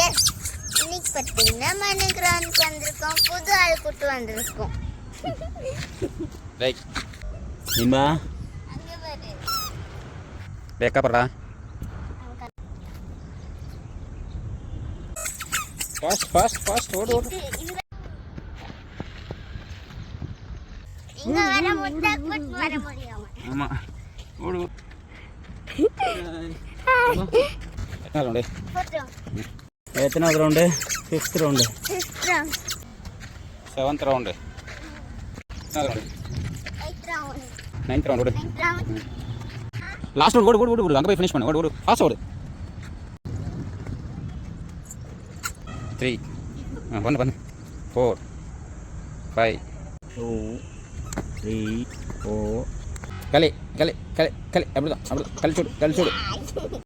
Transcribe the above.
S, இன்னைக்கு பார்த்தீங்கன்னா மணி கிரவுண்டுக்கு வந்திருக்கோம். புது ஆள் கூட்டு வந்திருக்கோம். ரைட் நிம்மா அங்கே பாரு. பேக்கா படுறா. ஃபாஸ்ட் ஓடு. இங்க வர முட்டை கூட்டு வர முடியாம. ஆமா ஓடு. எத்தனை ரவுண்டு? எத்தனாவது round? 5th round. 7th round. எத்தனாவது ரவுண்டு? 9th round. ஓடு. Last round. ஓடு. அங்கே போய் ஃபினிஷ் பண்ணு. ஓடு. ஃபாஸ்ட் ஓடு. 3 பண்ணு 4 5 2 3 4 களி அப்படிதான் கழிச்சுடு